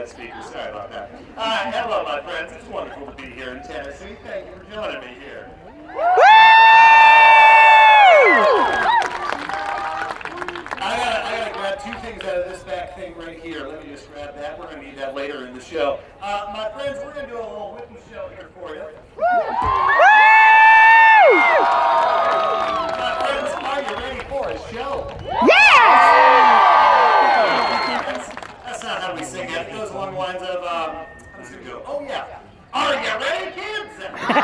speaker. Sorry about that. Hello, my friends. It's wonderful to be here in Tennessee. Thank you for joining me here. I gotta grab two things out of this back thing right here. Let me just grab that. We're gonna need that later in the show. My friends, we're gonna do a little whipping show here for you. My friends, are you ready for a show? That's not how we sing it. It goes along the lines of, how does it go? Oh yeah. Are you ready, kids? I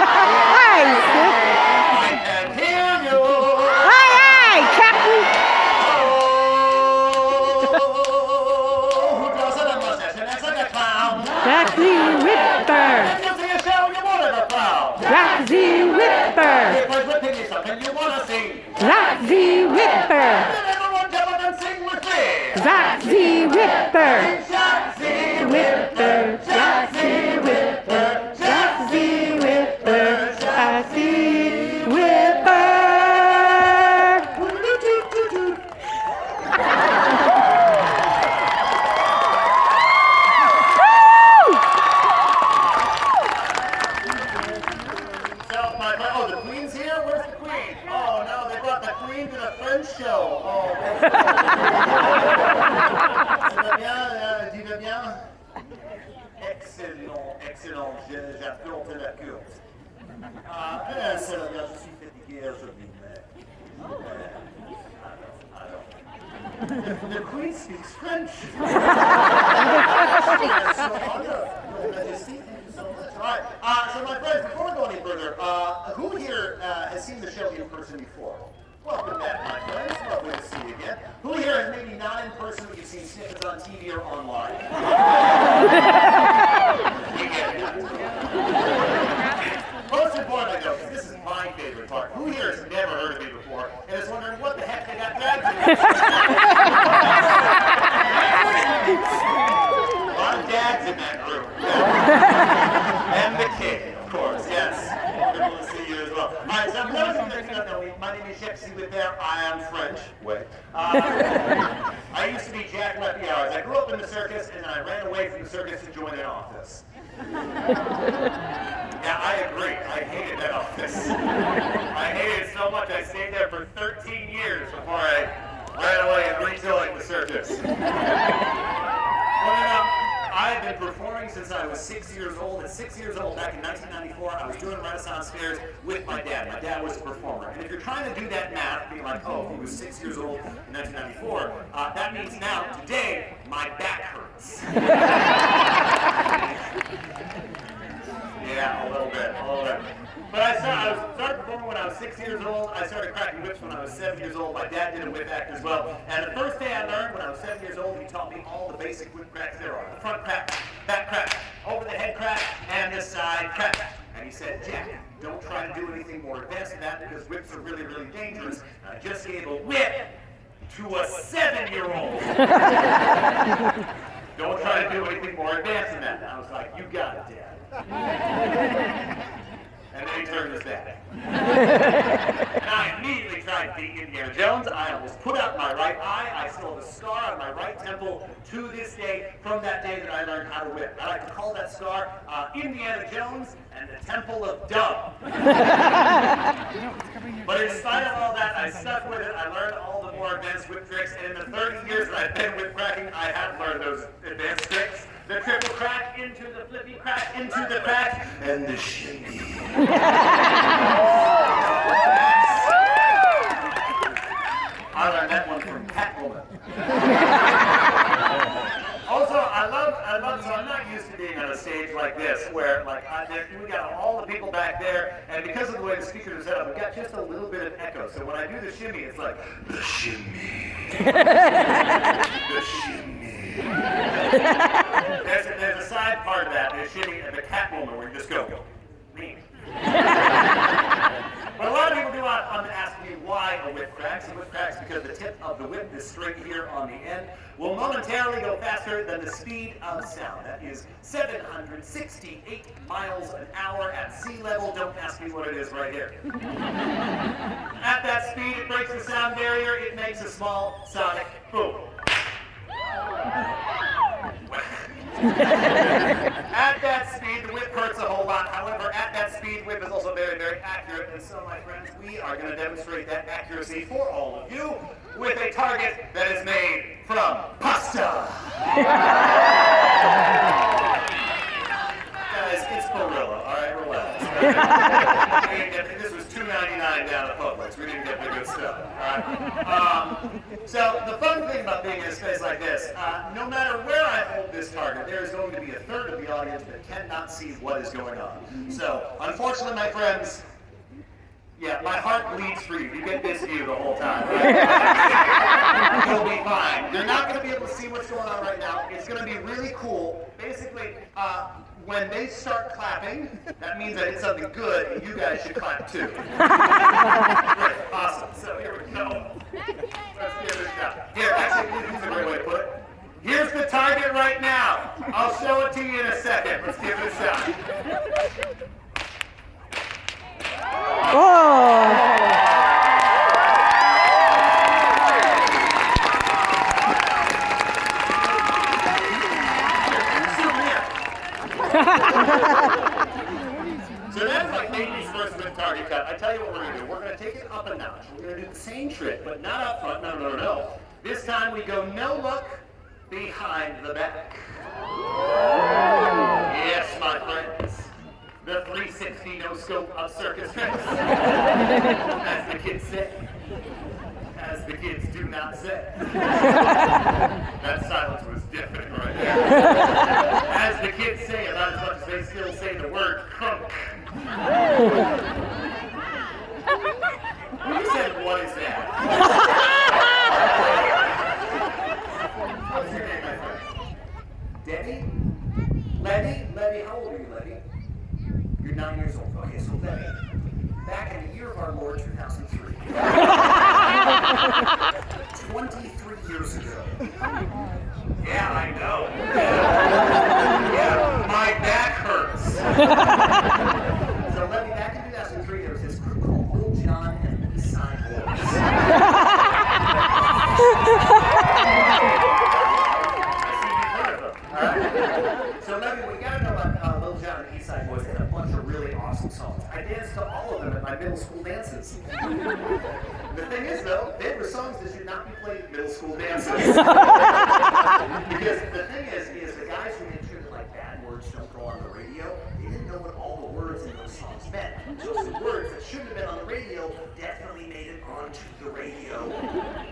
can hear you. Aye, Captain. Who does it? A mustache and acts like a clown. Jacques the Ripper. If you see a show, you want to crowd. Jacques the Ripper. If I whipping you something you want to sing. Jacques the Ripper. Then everyone jump up and sing with me. Jacques the Ripper. Jacques the Ripper. Jacques the Ripper. Jacques the Ripper. Jacques the Ripper. Oh, the Queen's here? Where's the Queen? Oh no, they brought the Queen to the French show. Oh, tu vas bien? Tu vas bien? Excellent, excellent. J'adore la courte. C'est la bien, je suis fatigué aujourd'hui, mais... The Queen speaks French. Alright, so my friends, before we go any further, who here has seen the show in person before? Welcome back, my friends. Lovely to see you again. Who here is maybe not in person, but you've seen snippets on TV or online? We get it. Most importantly, though, because this is my favorite part, who here has never heard of me before and is wondering what the heck they got dragged to? A lot of dads in that group. And the kid, of course, yes. Wonderful to see you as well. All right, so for those of you that do not know me, my name is Jacques. With there, I am French. Wait. I used to be Jacques Lefty Hours. I grew up in the circus, and then I ran away from the circus to join an office. Yeah, I agree. I hated that office. I hated it so much, I stayed there for 13 years before I ran away and rejoined the circus. I've been performing since I was 6 years old. At 6 years old, back in 1994, I was doing Renaissance fairs with my dad. My dad was a performer. And if you're trying to do that math, being like, oh, he was 6 years old in 1994, that means now, today, my back hurts. Yeah, a little bit. But I started performing when I was 6 years old. I started cracking whips when I was 7 years old. My dad did a whip act as well. And the first day I learned, when I was 7 years old, he taught me all the basic whip cracks there are. The front crack, back crack, over the head crack, and this side crack. And he said, Jack, don't try to do anything more advanced than that because whips are really, really dangerous. And I just gave a whip to a 7-year-old. Don't try to do anything more advanced than that. And I was like, you got it, Dad. And then he turned his back. And I immediately tried being Indiana Jones. I almost put out my right eye. I still have a scar on my right temple to this day from that day that I learned how to whip. I like to call that scar Indiana Jones and the Temple of Dumb. But in spite of all that, I stuck with it. I learned all the more advanced whip tricks. And in the 30 years that I've been whip cracking, I have learned those advanced tricks. The triple crack into the flippy crack into the crack and the shimmy. I learned that one from Catwoman. Also, I love, so I'm not used to being on a stage like this, where we got all the people back there, and because of the way the speakers are set up, we got just a little bit of echo. So when I do the shimmy, it's like, the shimmy. The shimmy. There's a side part of that, the shimmy and the Catwoman, where you just go, me. But a lot of people do ask me why a whip cracks. A whip cracks because the tip of the whip, this string here on the end, will momentarily go faster than the speed of sound. That is 768 miles an hour at sea level. Don't ask me what it is right here. At that speed, it breaks the sound barrier. It makes a small sonic boom. At that speed, the whip hurts a whole lot. However, at that speed, whip is also very, very accurate. And so, my friends, we are going to demonstrate that accuracy for all of you with a target that is made from pasta. Guys, it's Barilla, all right? Relax. This was $2.99 down at Publix. We didn't get the good stuff, all right? So the fun thing about being in a space like this, no matter where I hold this target, there is going to be a third of the audience that cannot see what is going on. So, unfortunately, my friends, yeah, my heart bleeds for you. You get this view the whole time. Right? You'll be fine. You're not going to be able to see what's going on right now. It's going to be really cool. Basically, when they start clapping, that means I did something good, and you guys should clap too. Great, awesome. So here we go. Let's give it a shot. Here, actually, this is a great way to put it. Here's the target right now. I'll show it to you in a second. Let's give it a shot. Oh! So that's like baby's first with target cut. I tell you what we're going to do. We're going to take it up a notch. We're going to do the same trick, but not up front. No. This time we go no look behind the back. Yes, my friends. The 360 no scope of circus tricks. As the kids say. As the kids do not say. That silence was deafening right there. As the kids say, about as much as they still say the word crunk. You said, what is that? What's your name, my friend? Debbie? Letty? How old are you, Letty? You're 9 years old. Okay, so Letty, back in the year of our Lord 2003. 23 years ago. Yeah, I know. Yeah, my back hurts. So Letty, back in 2003, there was this group called Little John and the East Side Boys. So, Levy, what you gotta know about Little John and the East Side Boys, they had a bunch of really awesome songs. I danced to all of them at my middle school dances. The thing is, though, they were songs that should not be played at middle school dances. Because the thing is the guys who made sure that like bad words don't go on the radio, they didn't know what all the words in those songs meant. So some words that shouldn't have been on the radio definitely made it onto the radio.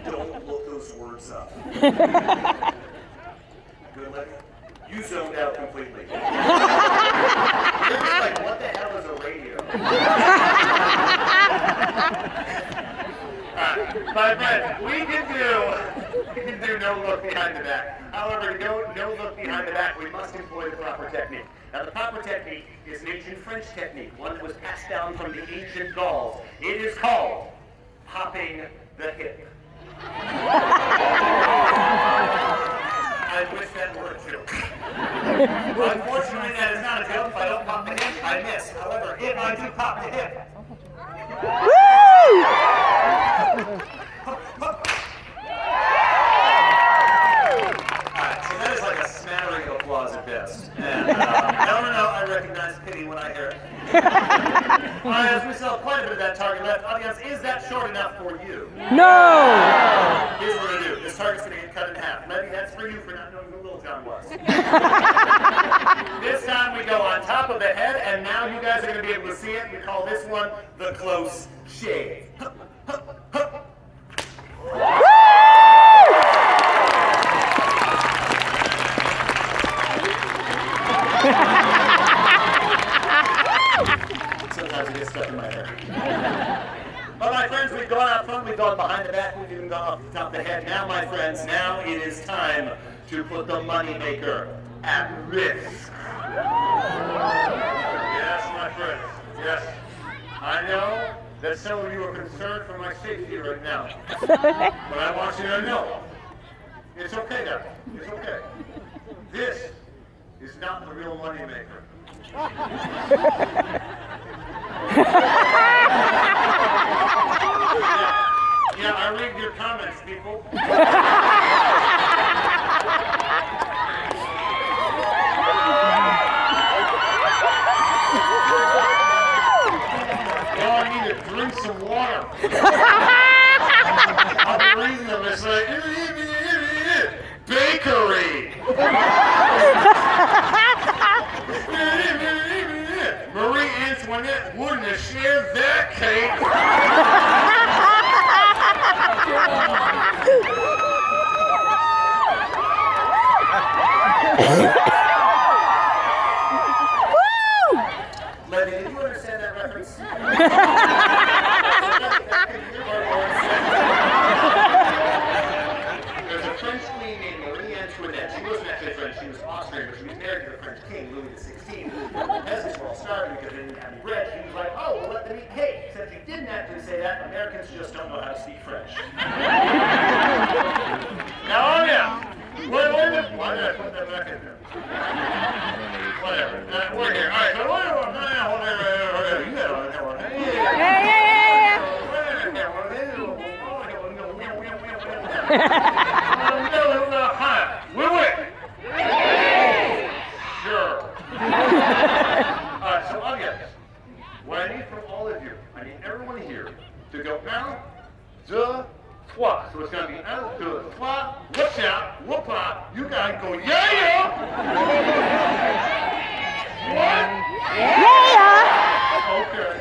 Don't look those words up. Good, Levy? You zoned out completely. You're just like, what the hell is a radio? My friends, we can do no look behind the back. However, to go no look behind the back, we must employ the proper technique. Now, the proper technique is an ancient French technique, one that was passed down from the ancient Gauls. It is called popping the hip. I wish that were a joke. Unfortunately, that is not a joke. If I don't pop the hip, I miss. However, if I do pop the hip, Alright, so that is like a smattering of applause at best. And no, I recognize pity when I hear it. Alright, as we still have quite a bit of that target left, audience, is that short enough for you? No! Here's what we're going to do. This target's going to get cut in half. Levy, that's for you for not knowing who Little John was. This time we go on top of the head, and now you guys are going to be able to see it. We call this one the close shave. Sometimes it gets stuck in my hair. But my friends, we've gone out front, we've gone behind the back, we've even gone off the top of the head. Now, my friends, now it is time to put the moneymaker at risk. Yes, my friends, yes. I know that some of you are concerned for my safety right now. But I want you to know, it's okay now, it's okay. This is not the real moneymaker. Yeah, I read your comments, people. Marie Antoinette wouldn't have shared that cake. Lady, did you understand that reference? There's a French queen named Marie Antoinette. She wasn't actually French, she was Austrian, but she was married to the French king, Louis XVI. The peasants were all starving because they didn't have any bread. She was like, oh, well, let them eat cake. Except she didn't actually say that. Americans just don't know how to speak French. Now, on now. Wait a minute. Why did I put that back in there? Whatever. We're here. All right, so whatever. You got on that one. We win. Sure. Alright, so again, what I need from all of you, I need everyone here to go un, deux, trois. So it's going to be un, deux, trois, what's out, whoop up. You guys go, yeah! What? Yeah! Okay.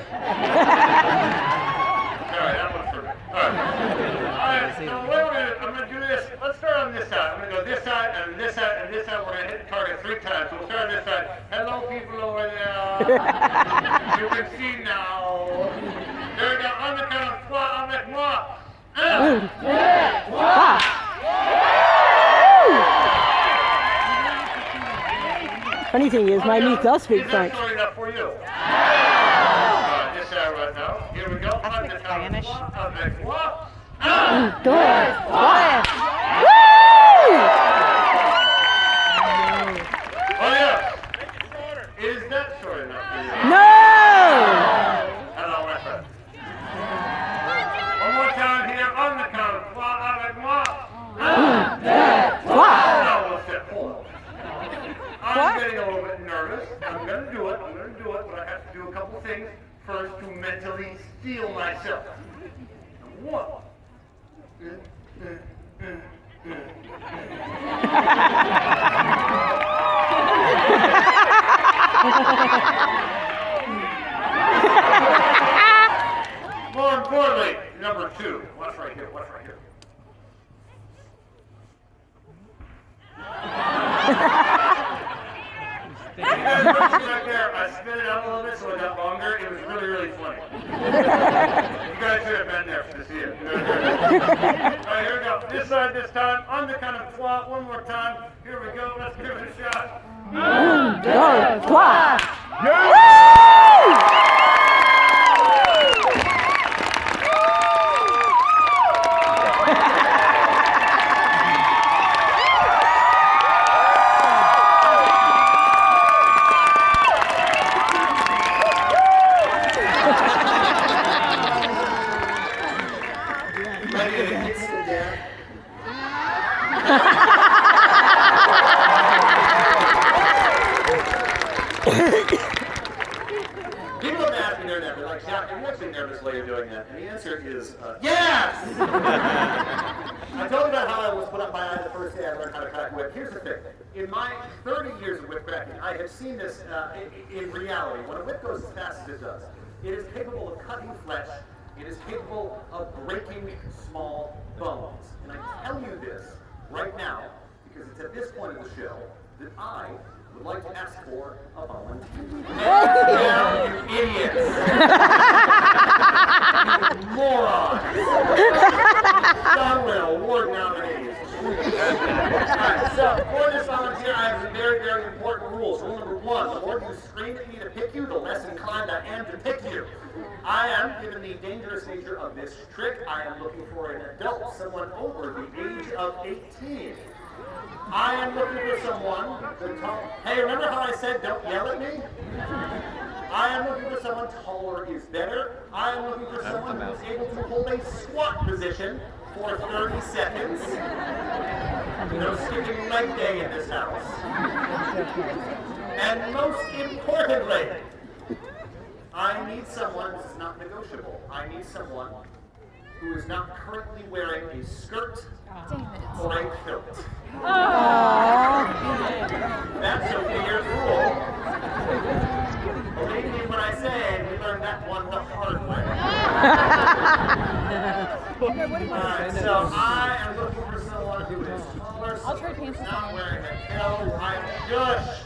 Alright, that one's for me. Alright, so wait a minute, I'm going to do this. Let's start on this side. I'm going to go this side, and this side, and this side. We're going to hit the target 3 times. So we'll start on this side. Hello, people over there. You can see now. There we go. On the count of 3, avec moi. 1, 2, 3. Funny thing is, my niece does speak French. Is that enough for you? This side right now. Here we go. On the count of 3, avec moi. 1, 2, 3. Oh yeah. Is that short enough for you? No! Hello, my friend. One more time here on the count of 3 avec moi. 1, 2, 3. Now we'll sit. Hold on. I'm getting a little bit nervous. I'm going to do it, but I have to do a couple things first to mentally steel myself. 1. More importantly, number 2. What's right here? You guys noticed right there, I spit it out a little bit so it got longer. It was really, really funny. You guys should have been there to see it. Alright, here we go. This side this time. On the count of 3. One more time. Here we go. Let's give it a shot. 1, 2, 3. People have asked me they're nervous, like, Jacques, are you actually nervous while you're doing that? And the answer is, yes! I told you about how I was put up my eye the first day I learned how to crack a whip. Here's the thing. In my 30 years of whip cracking, I have seen this in reality. When a whip goes as fast as it does, it is capable of cutting flesh. It is capable of breaking small bones. And I tell you this right now, because it's at this point of the show that I would like to ask for a volunteer. Now, you idiots! You morons! Somewhere award nominees. Alright, so for this volunteer, I have some very, very important rules. Rule number 1, the more you scream at me to pick you, the less inclined I am to pick you. I am, given the dangerous nature of this trick, I am looking for an adult, someone over the age of 18. I am looking for someone hey, remember how I said don't yell at me? I am looking for someone taller is better. I am looking for someone who is able to hold a squat position for 30 seconds. No skipping leg day in this house. And most importantly, I need someone, this is not negotiable, I need someone who is not currently wearing a skirt or a kilt. Aww. Alright, so I am looking for someone who is taller, I'll trade pants with not someone. wearing a tail light shush.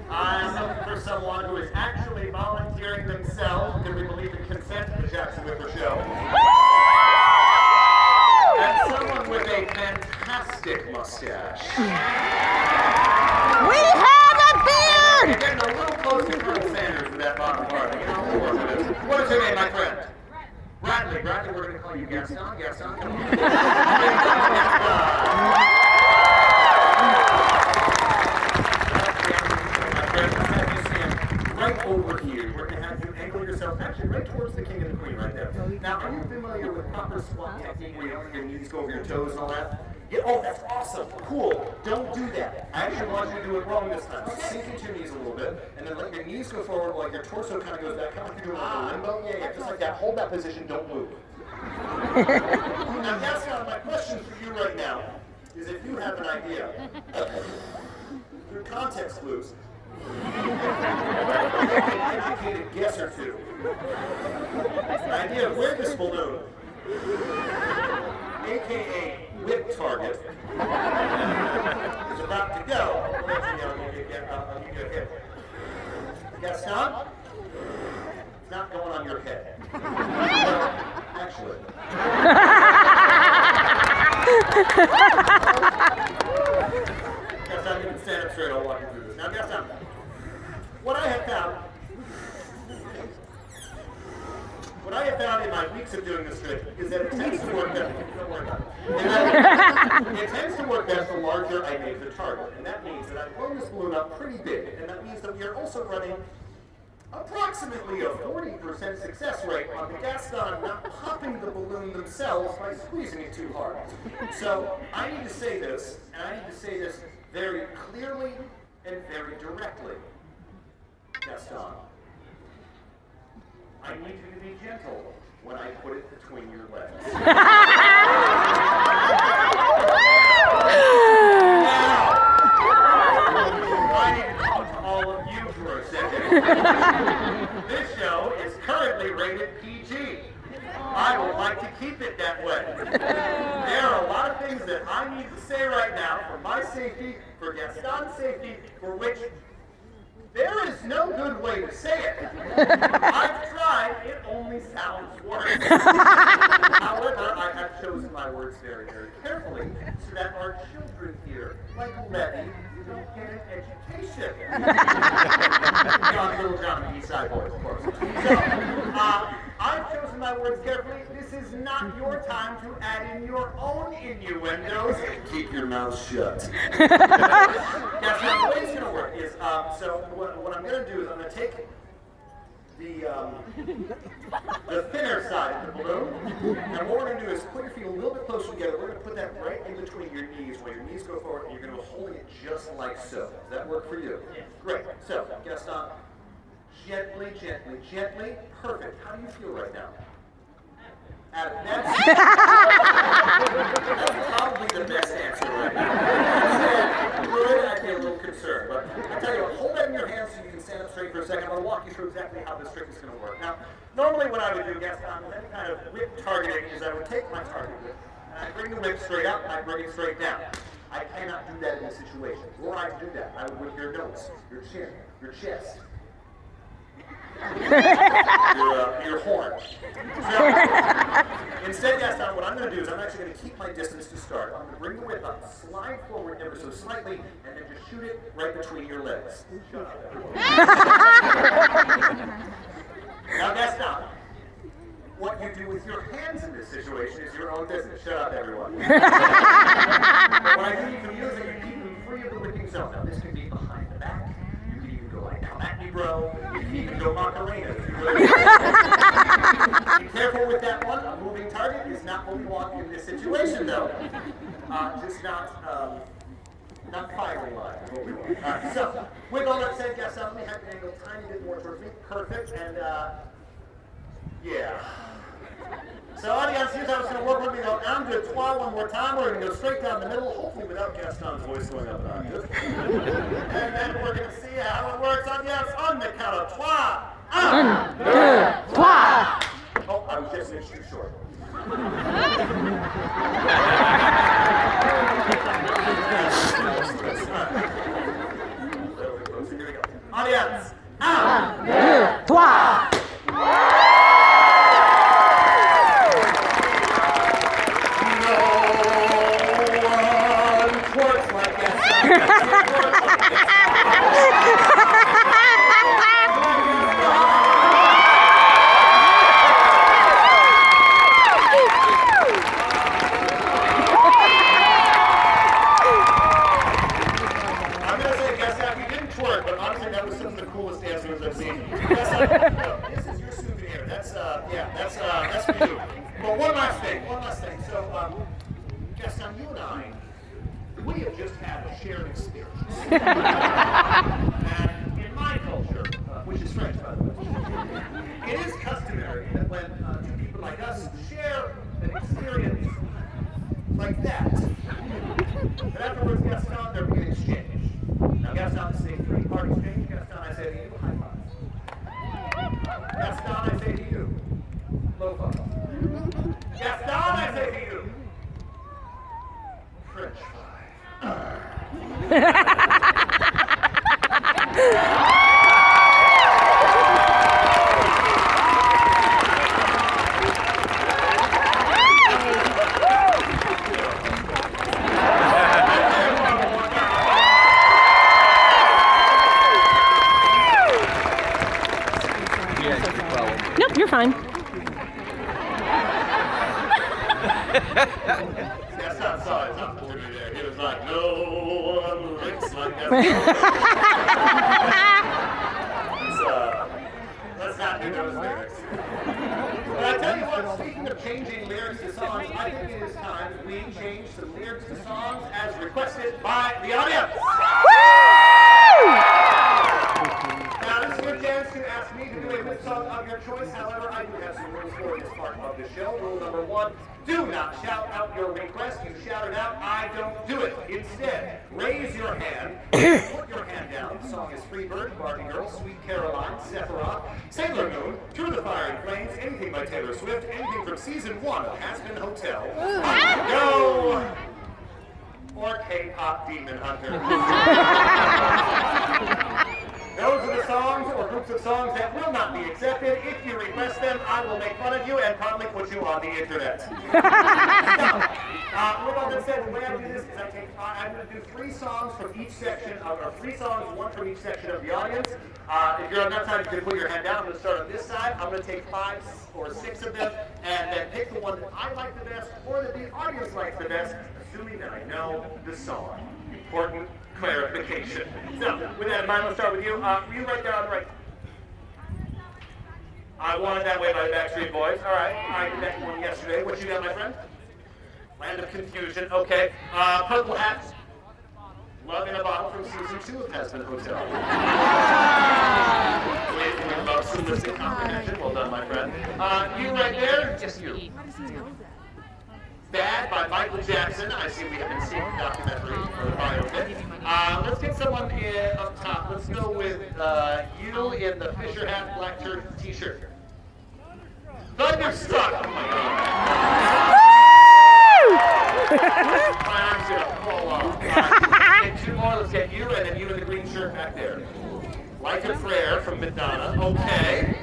I am looking for someone who is actually volunteering themselves because we believe in consent to the Jacques and Whipper show. And someone with a fantastic mustache. We have a beard! You're getting a little close to Colonel Sanders with that bottom part. You know, what is your name, my friend? Bradley. Bradley, we're going to call you Gaston. Gaston, come on. Right over here, we're going to have you angle yourself actually right towards the king and the queen right there. Now, are you familiar with proper squat technique where your knees go over your toes and all that? Yeah, oh, that's awesome. Cool. Don't do that. I actually want you to do it wrong this time. Sink into your knees a little bit, and then let your knees go forward while your torso kind of goes back, kind of like you're doing like a limbo. Yeah, just like that. Hold that position. Don't move. Now, Gaston, my question for you right now is if you have an idea, through context clues, make an educated guess or two. An idea of where this balloon, aka whip target, is about to go. You get hit. Gaston, it's not going on your head. Well, actually. Gaston, you can stand up straight. I'll walk you through this. Now, Gaston, what I have found in my weeks of doing this trick is that it tends to work best. Don't worry about it. It tends to work best the larger I make the target. And that means that I've blown this balloon up pretty big. And that means that we are also running approximately a 40% success rate on the Gaston not popping the balloon themselves by squeezing it too hard. So I need to say this, and I need to say this very clearly and very directly. Gaston, I need you to be gentle when I put it between your legs. Now, I need to talk to all of you for a second. This show is currently rated PG. I would like to keep it that way. There are a lot of things that I need to say right now for my safety, for Gaston's safety, for which there is no good way to say it. I've tried, it only sounds worse. However, I have chosen my words very, very carefully so that our children here, like Levy, don't get an education. Little John, the East Side Boys, of course. So, I've chosen my words carefully. This is not your time to add in your own innuendos. Keep your mouth shut. Now, the way it's going to work is, so what I'm going to do is I'm going to take the thinner side of the balloon, and what we're going to do is put your feet a little bit closer together. We're going to put that right in between your knees, where your knees go forward, and you're going to be holding it just like so. Does that work for you? Yes. Great. So, Gaston, gently, gently, gently. Perfect. How do you feel right now? That's probably the best answer right now. Good, I feel a little concerned, but I tell you what, hold that in your hands so you can stand up straight for a second. I'm going to walk you through exactly how this trick is going to work. Now, normally what I would do, Gaston, with any kind of whip targeting is I would take my target whip, and I'd bring the whip straight up, and I'd bring it straight down. I cannot do that in this situation. Were I to do that, I would whip your nose, your chin, your chest, your horn. So, instead, Gaston, what I'm going to do is I'm actually going to keep my distance to start. I'm going to bring the whip up, slide forward ever so slightly, and then just shoot it right between your legs. Shut up, everyone. Now, Gaston, what you do with your hands in this situation is your own business. Shut up, everyone. What I do you can use is you keep them free of the whipping zone. Now, this can be behind the back. You can even go like down that knee, bro. You can even go Macarena if you really want. Be careful with that one. A moving target is not what we want in this situation, though. Just not firing line is what we want. So, with all that said, Gaston, let me have you angle a tiny bit more towards me. Perfect. And, yeah. So, audience, here's how it's going to work. We're going to go un deux trois one more time. We're going to go straight down the middle, hopefully without Gaston's voice going up an octave. And then we're going to see how it works on the count of trois. Un, deux, trois. Oh, I was just an inch too short. Here we go. Audience. Un, Deux, trois. This is your souvenir. That's for you. But one last thing. So, Gaston, you and I, we have just had a shared experience. And in my culture, which is French, by the way, it is customary that when two people like us share an experience like that afterwards, Gaston, there will be an exchange. Now, Gaston, say three-part exchange. Gaston, I say to you, high five. Gaston, I say to you, low five. Gaston, I say to you, French five. Nope, you're fine. That's not sorry, it's not for me there. He was like, no one licks like that. Let's not do those lyrics. But I tell you what, speaking of changing lyrics to songs, I think it is time that we change some lyrics to songs as requested by the audience. Now, this is your chance to ask me to do a whip song of your choice. However, I do have some rules for this part of the show. Rule number one, do not shout out your request. You shout it out, I don't do it. Instead, raise your hand, put your hand down. The song is Freebird, Barbie Girl, Sweet Caroline, Sephiroth, Sailor Moon, Through the Fire and Flames, anything by Taylor Swift, anything from season 1 of Aspen Hotel, Go, or K-pop Demon Hunter. Those are the songs or groups of songs that will not be accepted. If you request them, I will make fun of you and probably put you on the internet. So, with all that said, the way I do this is I'm going to do 3 songs from each section, or 3 songs, 1 from each section of the audience. If you're on that side, you can put your hand down. I'm going to start on this side. I'm going to take 5 or 6 of them, and then pick the one that I like the best, or that the audience likes the best, assuming that I know the song. Important clarification. So, with that in mind, let's start with you. You right there on the right. I Want It That Way by the Backstreet Boys. All right. I did that one yesterday. What you got, my friend? Land of Confusion. Okay. Purple Hats. Love in a Bottle from season 2 of Aspen Hotel. Wait, about solicit comprehension. Well done, my friend. You right there. Yes, you. Bad by Michael Jackson. I see we have been seeing the documentary or the biopic. Let's get someone up top. Let's go with you in the Fisher hat, black t-shirt. Thunderstruck. Oh my God. My arm's gonna fall off. Get 2 more. Let's get you, and then you in the green shirt back there. Like a Prayer from Madonna. Okay.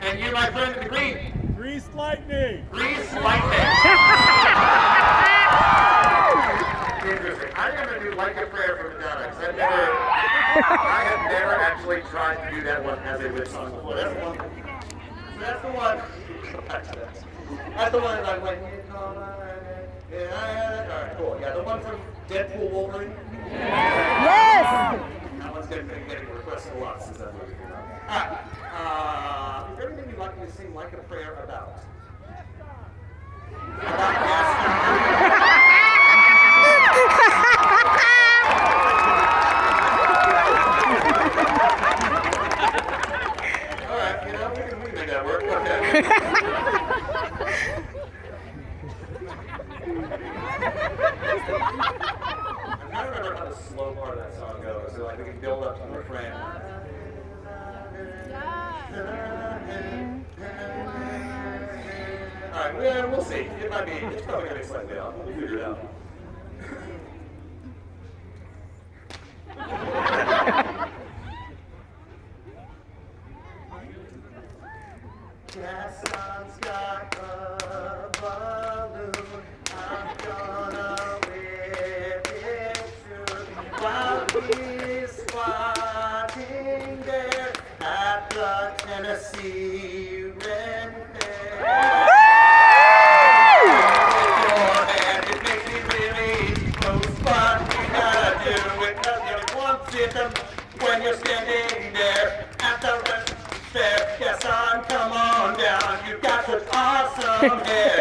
And you, my friend, in the green. Grease lightning! Grease lightning! Interesting. I'm going to do Like a Prayer from Madonna, because I have never actually tried to do that one as a whip song before. That's the one. So that's the one. That's the one that I'm like, alright, cool. Yeah, the one from Deadpool Wolverine. Yes! That one's getting requested a lot since that movie came out. Alright. Is there anything you'd like me to sing Like a Prayer about? Alright, you know, we can make that work. Okay. I'm trying to remember how the slow part of that song goes, so like we can build up to the refrain. Alright, right, yeah, we'll see. It might be, it's probably going to be slightly off. We'll figure it out. Gaston's got a balloon. I'm gonna whip it soon. While he's squatting there at the Tennessee Ren Fair. And it makes me really close, but you gotta do it 'cause you won't see them when you're standing there at the Ren Fair. Yes, son, come on down. You've got such awesome hair.